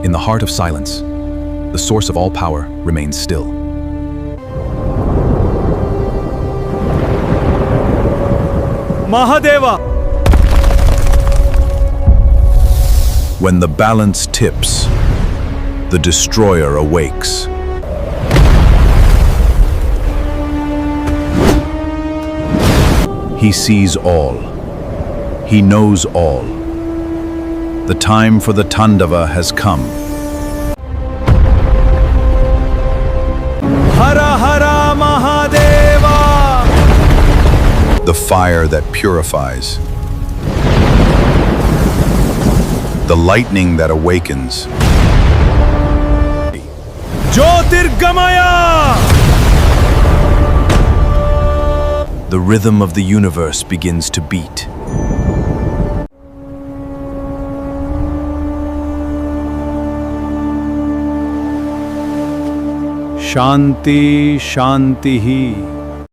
In the heart of silence, the source of all power remains still. Mahadeva! When the balance tips, the destroyer awakes. He sees all. He knows all. The time for the Tandava has come. Har Har Mahadeva! The fire that purifies. The lightning that awakens. Jyotirgamaya! The rhythm of the universe begins to beat. Shanti Shantihi.